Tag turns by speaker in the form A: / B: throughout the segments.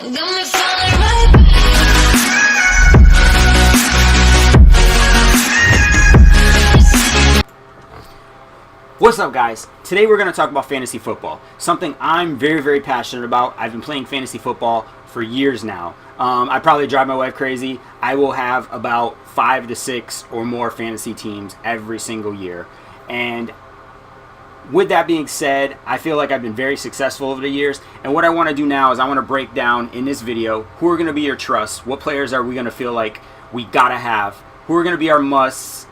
A: What's up, guys? Today we're going to talk about fantasy football, something I'm very, very passionate about. I've been playing fantasy football for years now. I probably drive my wife crazy. I will have about 5 to 6 or more fantasy teams every single year. And with that being said, I feel like I've been very successful over the years. And what I want to do now is I want to break down in this video who are going to be your trusts, what players are we going to feel like we got to have, who are going to be our musts,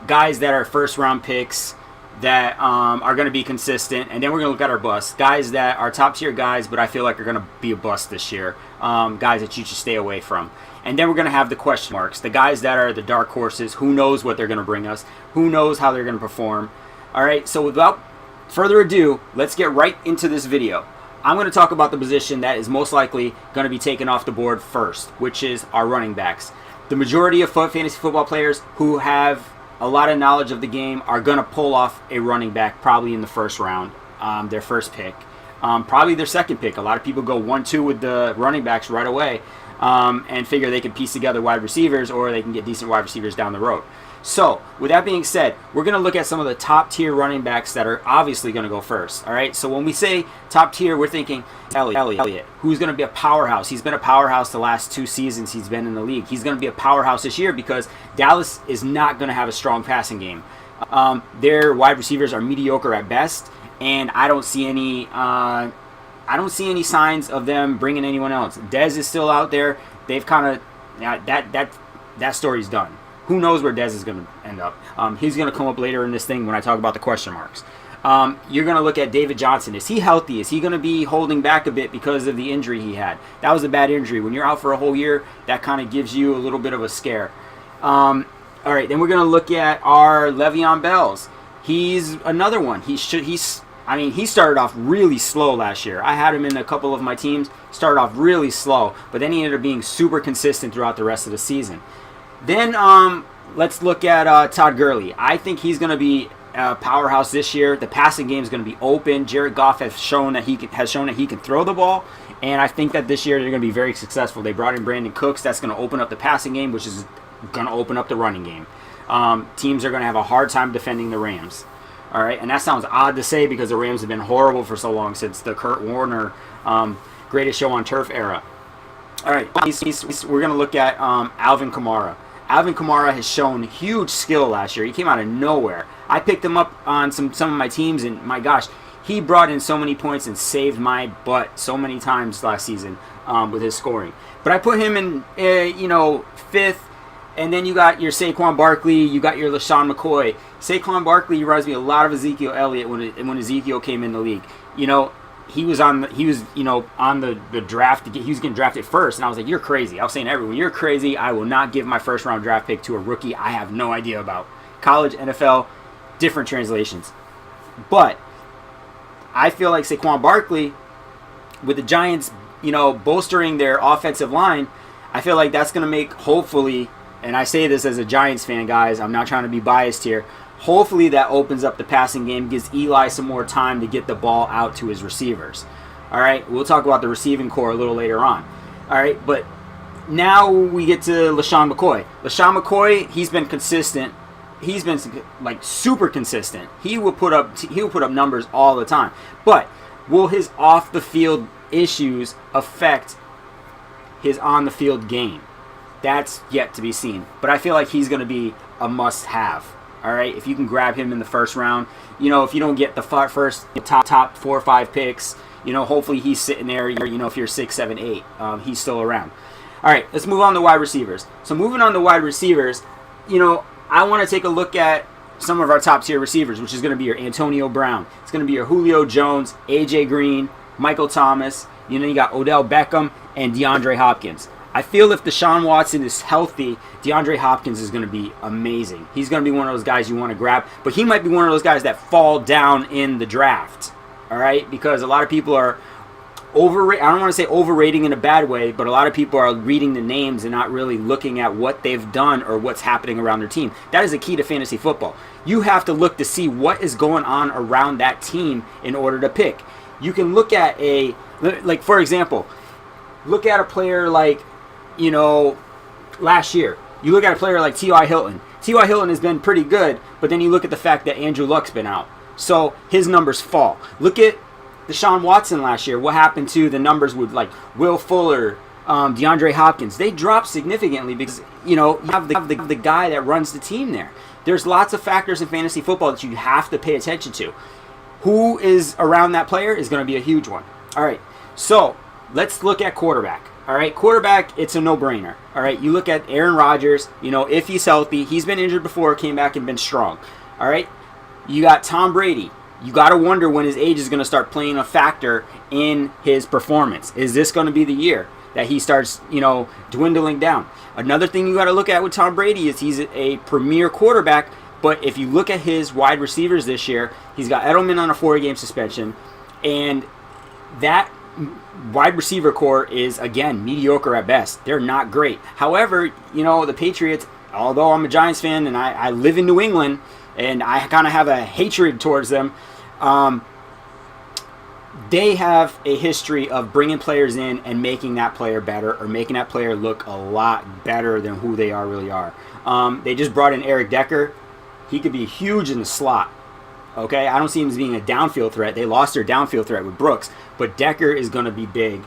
A: guys that are first round picks that are going to be consistent, and then we're going to look at our busts, guys that are top tier guys but I feel like are going to be a bust this year, guys that you should stay away from. And then we're going to have the question marks, the guys that are the dark horses. Who knows what they're going to bring us, who knows how they're going to perform. Alright, so without further ado, let's get right into this video. I'm going to talk about the position that is most likely going to be taken off the board first, which is our running backs. The majority of fantasy football players who have a lot of knowledge of the game are going to pull off a running back probably in the first round, their first pick, probably their second pick. A lot of people go 1-2 with the running backs right away and figure they can piece together wide receivers, or they can get decent wide receivers down the road. So with that being said, we're going to look at some of the top tier running backs that are obviously going to go first. All right, so when we say top tier, we're thinking Elliott, who's going to be a powerhouse. He's been a powerhouse the last 2 seasons he's been in the league. He's going to be a powerhouse this year because Dallas is not going to have a strong passing game. Their wide receivers are mediocre at best, and I don't see any signs of them bringing anyone else. Dez is still out there. They've kind of that story's done. Who knows where Dez is going to end up? He's going to come up later in this thing when I talk about the question marks. You're going to look at David Johnson. Is he healthy? Is he going to be holding back a bit because of the injury he had? That was a bad injury. When you're out for a whole year, that kind of gives you a little bit of a scare. All right, then we're going to look at our Le'Veon Bells. He's another one. He started off really slow last year. I had him in a couple of my teams. Started off really slow, but then he ended up being super consistent throughout the rest of the season. Then let's look at Todd Gurley. I think he's going to be a powerhouse this year. The passing game is going to be open. Jared Goff has shown that he can throw the ball, and I think that this year they're going to be very successful. They brought in Brandon Cooks. That's going to open up the passing game, which is going to open up the running game. Teams are going to have a hard time defending the Rams. All right, and that sounds odd to say because the Rams have been horrible for so long since the Kurt Warner greatest show on turf era. All right, we're going to look at Alvin Kamara. Alvin Kamara has shown huge skill last year. He came out of nowhere. I picked him up on some of my teams, and my gosh, he brought in so many points and saved my butt so many times last season with his scoring. But I put him in, 5th, and then you got your Saquon Barkley, you got your LaShawn McCoy. Saquon Barkley reminds me a lot of Ezekiel Elliott when Ezekiel came in the league. He was on the draft. He was getting drafted first, and I was like, "You're crazy." I was saying to everyone, "You're crazy. I will not give my first round draft pick to a rookie I have no idea about." College, NFL, different translations. But I feel like Saquon Barkley, with the Giants, bolstering their offensive line, I feel like that's going to make, hopefully, and I say this as a Giants fan, guys, I'm not trying to be biased here. Hopefully that opens up the passing game, gives Eli some more time to get the ball out to his receivers. All right, we'll talk about the receiving core a little later on. All right, but now we get to LaShawn McCoy. LaShawn McCoy, he's been consistent. He's been super consistent. He will put up numbers all the time. But will his off the field issues affect his on the field game? That's yet to be seen. But I feel like he's going to be a must have. All right, if you can grab him in the first round, if you don't get the first top 4 or 5 picks, hopefully he's sitting there. If you're 6, 7, 8, he's still around. All right, let's move on to wide receivers. So moving on to wide receivers, I want to take a look at some of our top tier receivers, which is going to be your Antonio Brown. It's going to be your Julio Jones, AJ Green, Michael Thomas. You got Odell Beckham and DeAndre Hopkins. I feel if Deshaun Watson is healthy, DeAndre Hopkins is going to be amazing. He's going to be one of those guys you want to grab, but he might be one of those guys that fall down in the draft, all right? Because a lot of people are I don't want to say overrating in a bad way, but a lot of people are reading the names and not really looking at what they've done or what's happening around their team. That is a key to fantasy football. You have to look to see what is going on around that team in order to pick. You can look at for example, look at a player like, you know, last year. You look at a player like T.Y. Hilton. T.Y. Hilton has been pretty good, but then you look at the fact that Andrew Luck's been out. So his numbers fall. Look at Deshaun Watson last year. What happened to the numbers with like Will Fuller, DeAndre Hopkins? They dropped significantly because, you know, you have the guy that runs the team there. There's lots of factors in fantasy football that you have to pay attention to. Who is around that player is going to be a huge one. All right, so let's look at quarterback. All right, quarterback, it's a no-brainer. All right, you look at Aaron Rodgers, you know, if he's healthy, he's been injured before, came back and been strong. All right, you got Tom Brady. You got to wonder when his age is going to start playing a factor in his performance. Is this going to be the year that he starts, you know, dwindling down? Another thing you got to look at with Tom Brady is he's a premier quarterback, but if you look at his wide receivers this year, he's got Edelman on a 4-game suspension, and that wide receiver core is, again, mediocre at best. They're not great. However, you know, the Patriots, although I'm a Giants fan and I live in New England, and I kind of have a hatred towards them, they have a history of bringing players in and making that player better, or making that player look a lot better than who they really are. They just brought in Eric Decker. He could be huge in the slot. Okay, I don't see him as being a downfield threat. They lost their downfield threat with Brooks, but Decker is going to be big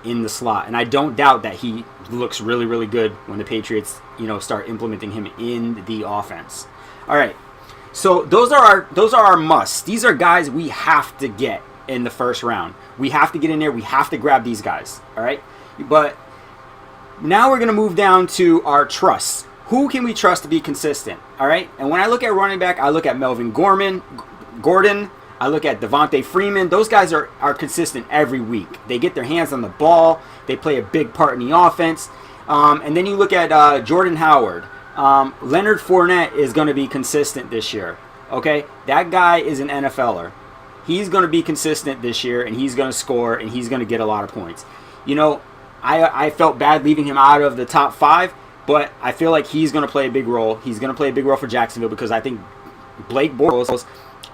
A: in the slot, and I don't doubt that he looks really, really good when the Patriots, you know, start implementing him in the offense. All right, so those are our musts. These are guys we have to get in the first round. We have to get in there. We have to grab these guys. All right, but now we're going to move down to our trusts. Who can we trust to be consistent? All right, and when I look at running back, I look at Melvin Gordon. I look at Devontae Freeman. Those guys are consistent every week. They get their hands on the ball. They play a big part in the offense. And then you look at Jordan Howard. Leonard Fournette is going to be consistent this year. Okay, that guy is an NFLer. He's going to be consistent this year, and he's going to score, and he's going to get a lot of points. You know, I felt bad leaving him out of the top 5, but I feel like he's going to play a big role. He's going to play a big role for Jacksonville because I think Blake Bortles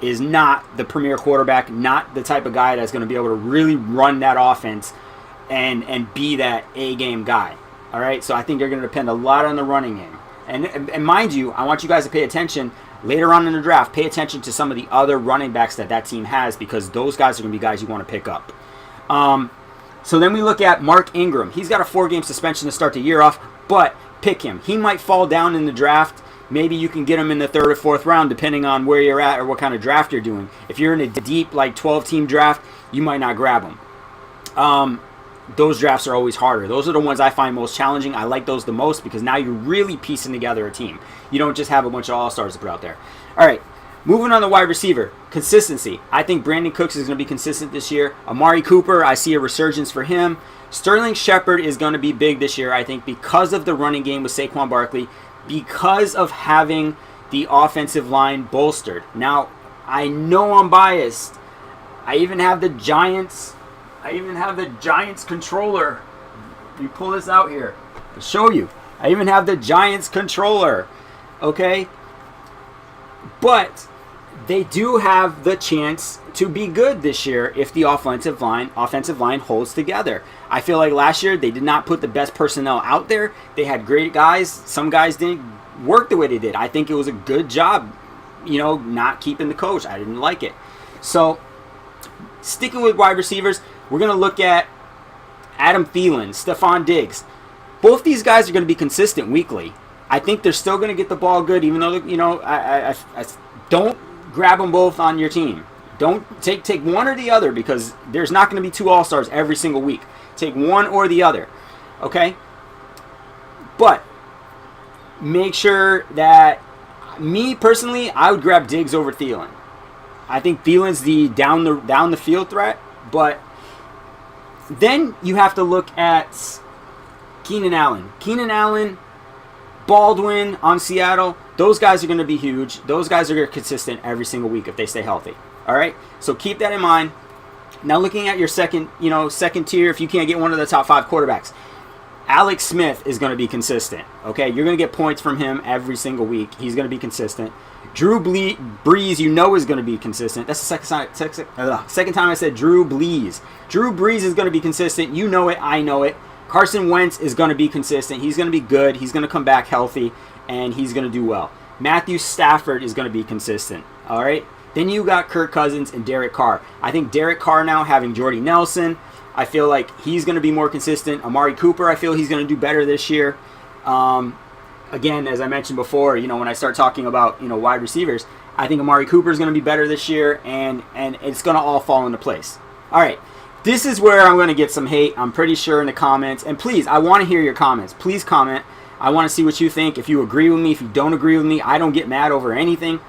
A: is not the premier quarterback, not the type of guy that's going to be able to really run that offense and be that A-game guy. All right, so I think they're going to depend a lot on the running game. And mind you, I want you guys to pay attention later on in the draft. Pay attention to some of the other running backs that team has, because those guys are going to be guys you want to pick up. So then we look at Mark Ingram. He's got a 4-game suspension to start the year off, but pick him. He might fall down in the draft. Maybe you can get him in the 3rd or 4th round, depending on where you're at or what kind of draft you're doing. If you're in a deep, like 12-team draft, you might not grab him. Those drafts are always harder. Those are the ones I find most challenging. I like those the most because now you're really piecing together a team. You don't just have a bunch of all-stars to put out there. All right, moving on to wide receiver. Consistency. I think Brandon Cooks is going to be consistent this year. Amari Cooper, I see a resurgence for him. Sterling Shepard is going to be big this year, I think, because of the running game with Saquon Barkley, because of having the offensive line bolstered. Now, I know I'm biased. I even have the Giants controller. You pull this out here. I'll show you. I even have the Giants controller. Okay? But they do have the chance to be good this year if the offensive line holds together. I feel like last year they did not put the best personnel out there. They had great guys. Some guys didn't work the way they did. I think it was a good job, you know, not keeping the coach. I didn't like it. So, sticking with wide receivers, we're going to look at Adam Thielen, Stephon Diggs. Both these guys are going to be consistent weekly. I think they're still going to get the ball good, even though, you know, I don't grab them both on your team. Don't take one or the other, because there's not going to be 2 all-stars every single week. Take one or the other, okay? But make sure that, me personally, I would grab Diggs over Thielen. I think Thielen's the down the field threat, but then you have to look at Keenan Allen, Baldwin on Seattle. Those guys are going to be huge. Those guys are consistent every single week if they stay healthy. All right, so keep that in mind. Now, looking at your second tier, if you can't get one of the top 5 quarterbacks, Alex Smith is going to be consistent. Okay, you're going to get points from him every single week. He's going to be consistent. Drew Brees, you know, is going to be consistent. That's the second time I said Drew Brees. Drew Brees is going to be consistent. You know it. I know it. Carson Wentz is going to be consistent. He's going to be good. He's going to come back healthy, and he's going to do well. Matthew Stafford is going to be consistent. All right. Then you got Kirk Cousins and Derek Carr. I think Derek Carr now having Jordy Nelson, I feel like he's going to be more consistent. Amari Cooper, I feel he's going to do better this year. Again, as I mentioned before, you know, when I start talking about, you know, wide receivers, I think Amari Cooper is going to be better this year, and it's going to all fall into place. All right, this is where I'm going to get some hate, I'm pretty sure, in the comments. And please, I want to hear your comments. Please comment. I want to see what you think. If you agree with me, if you don't agree with me, I don't get mad over anything.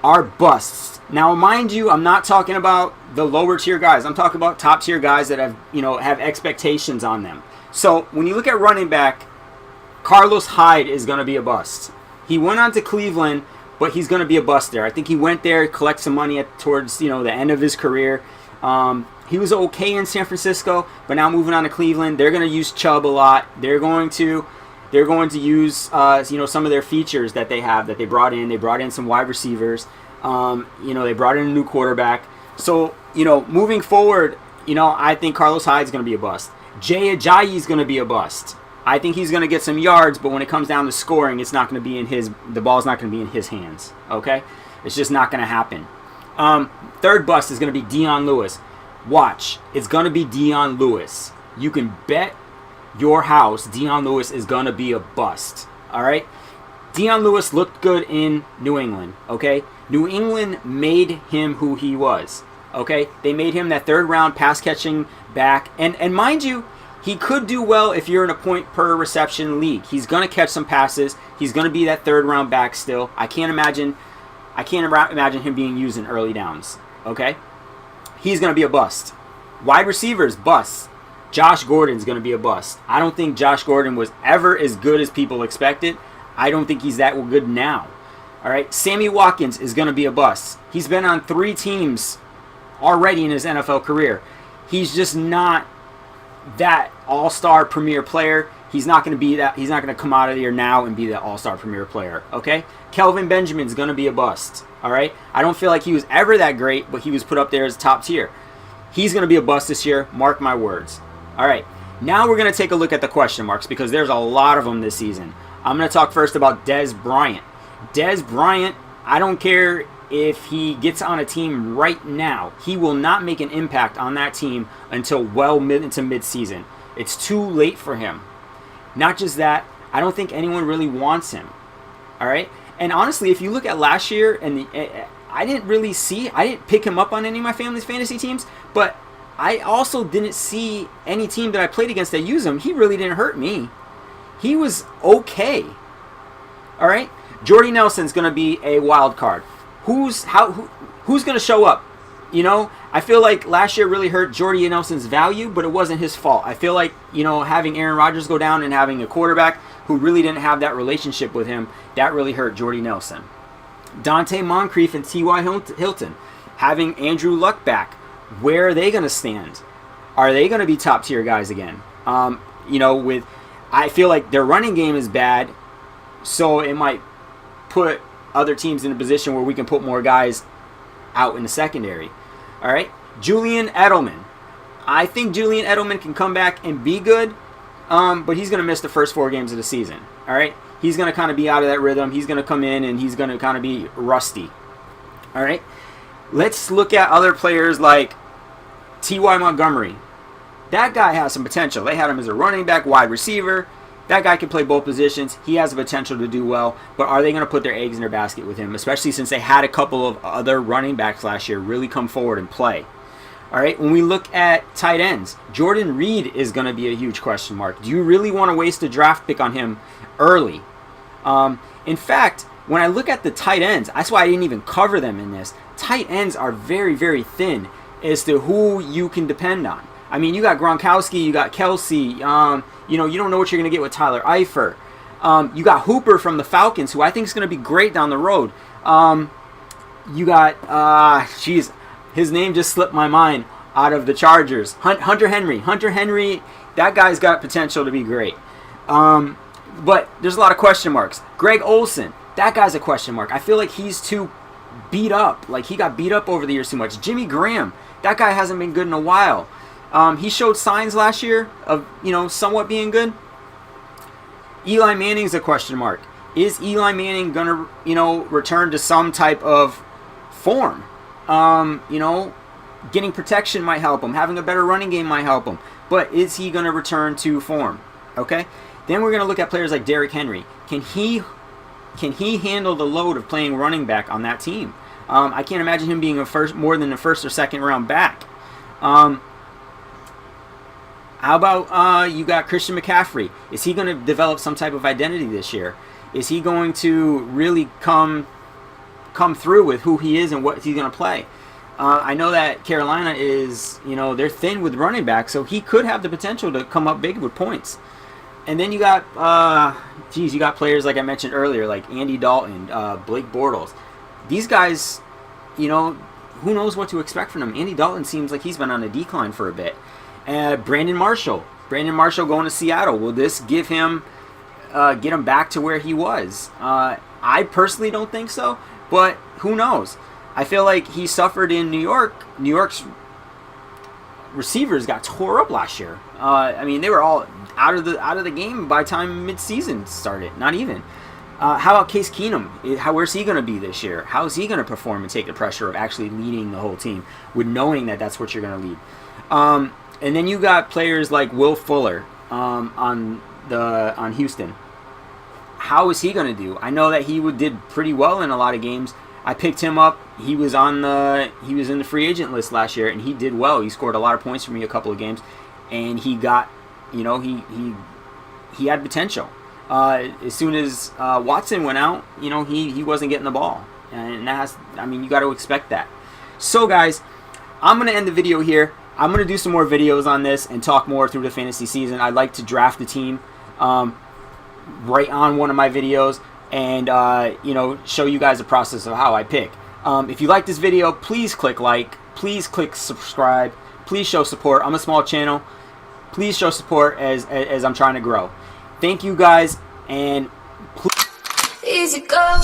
A: Are busts. Now, mind you, I'm not talking about the lower tier guys. I'm talking about top tier guys that have, you know, have expectations on them. So when you look at running back, Carlos Hyde is going to be a bust. He went on to Cleveland, but he's going to be a bust there. I think he went there, collect some money towards, you know, the end of his career. He was okay in San Francisco, but now moving on to Cleveland, they're going to use Chubb a lot. They're going to use you know, some of their features that they have that they brought in. They brought in some wide receivers. You know, they brought in a new quarterback. So, you know, moving forward, you know, I think Carlos Hyde is going to be a bust. Jay Ajayi is going to be a bust. I think he's going to get some yards, but when it comes down to scoring, it's not going to be the ball's not going to be in his hands. Okay, it's just not going to happen. Third bust is going to be Dion Lewis. Watch, it's going to be Dion Lewis. You can bet your house Dion Lewis is going to be a bust. All right, Dion Lewis looked good in New England. Okay, New England made him who he was. Okay, they made him that third round pass catching back, and mind you, he could do well if you're in a point per reception league. He's going to catch some passes. He's going to be that third round back still. I can't imagine him being used in early downs. Okay, he's going to be a bust. Wide receivers, bust. Josh Gordon's going to be a bust. I don't think Josh Gordon was ever as good as people expected. I don't think he's that good now. All right, Sammy Watkins is going to be a bust. He's been on 3 teams already in his NFL career. He's just not that all-star premier player. He's not going to be that. He's not going to come out of here now and be that all-star premier player. Okay, Kelvin Benjamin's going to be a bust. All right, I don't feel like he was ever that great, but he was put up there as top tier. He's going to be a bust this year. Mark my words. All right, now we're going to take a look at the question marks because there's a lot of them this season. I'm going to talk first about Dez Bryant. Dez Bryant, I don't care if he gets on a team right now, he will not make an impact on that team until well into mid-season. It's too late for him. Not just that, I don't think anyone really wants him. All right? And honestly, if you look at last year, and I didn't pick him up on any of my family's fantasy teams, but I also didn't see any team that I played against that used him. He really didn't hurt me. He was okay. All right? Jordy Nelson's going to be a wild card. Who's going to show up? You know, I feel like last year really hurt Jordy Nelson's value, but it wasn't his fault. I feel like, you know, having Aaron Rodgers go down and having a quarterback who really didn't have that relationship with him, that really hurt Jordy Nelson. Dante Moncrief and T.Y. Hilton, having Andrew Luck back, where are they going to stand? Are they going to be top tier guys again? You know, I feel like their running game is bad, so it might put other teams in a position where we can put more guys out in the secondary. All right, Julian Edelman. I think Julian Edelman can come back and be good, but he's going to miss the first 4 games of the season. All right, he's going to kind of be out of that rhythm. He's going to come in and he's going to kind of be rusty. All right, let's look at other players like T.Y. Montgomery. That guy has some potential. They had him as a running back, wide receiver. That guy can play both positions. He has the potential to do well, but are they going to put their eggs in their basket with him, especially since they had a couple of other running backs last year really come forward and play? All right, when we look at tight ends, Jordan Reed is going to be a huge question mark. Do you really want to waste a draft pick on him early? In fact, when I look at the tight ends, that's why I didn't even cover them in this. Tight ends are very, very thin as to who you can depend on. I mean, you got Gronkowski, you got Kelsey, you know, you don't know what you're going to get with Tyler Eifert. You got Hooper from the Falcons, who I think is going to be great down the road. You got, his name just slipped my mind. out of the Chargers. Hunter Henry, that guy's got potential to be great. But there's a lot of question marks. Greg Olsen, that guy's a question mark. I feel like he's too beat up. Like, he got beat up over the years too much. Jimmy Graham, that guy hasn't been good in a while. He showed signs last year of, somewhat being good. Eli Manning's a question mark. Is Eli Manning going to, return to some type of form? Getting protection might help him. Having a better running game might help him. But is he going to return to form? Okay? Then we're going to look at players like Derrick Henry. Can he handle the load of playing running back on that team? I can't imagine him being more than a first or second round back. How about you got Christian McCaffrey? Is he going to develop some type of identity this year? Is he going to really come through with who he is and what he's going to play? I know that Carolina is, they're thin with running back, so he could have the potential to come up big with points. And then you got, you got players like I mentioned earlier, like Andy Dalton, Blake Bortles. These guys, who knows what to expect from them? Andy Dalton seems like he's been on a decline for a bit. Brandon Marshall going to Seattle. Will this give him, get him back to where he was? I personally don't think so, but who knows? I feel like he suffered in New York. New York's receivers got tore up last year. They were all out of the game by the time midseason started. Not even. How about Case Keenum? Where's he going to be this year? How is he going to perform and take the pressure of actually leading the whole team with knowing that that's what you're going to lead? And then you got players like Will Fuller on Houston. How is he going to do? I know that he did pretty well in a lot of games. I picked him up. He was in the free agent list last year, and he did well. He scored a lot of points for me a couple of games, and he got, he had potential. As soon as Watson went out, he wasn't getting the ball, and you got to expect that. So guys, I'm gonna end the video here. I'm gonna do some more videos on this and talk more through the fantasy season. I'd like to draft the team right on one of my videos, and show you guys the process of how I pick. If you like this video, please click like, please click subscribe, please show support. I'm a small channel. Please show support as I'm trying to grow. Thank you guys, and please. Easy go.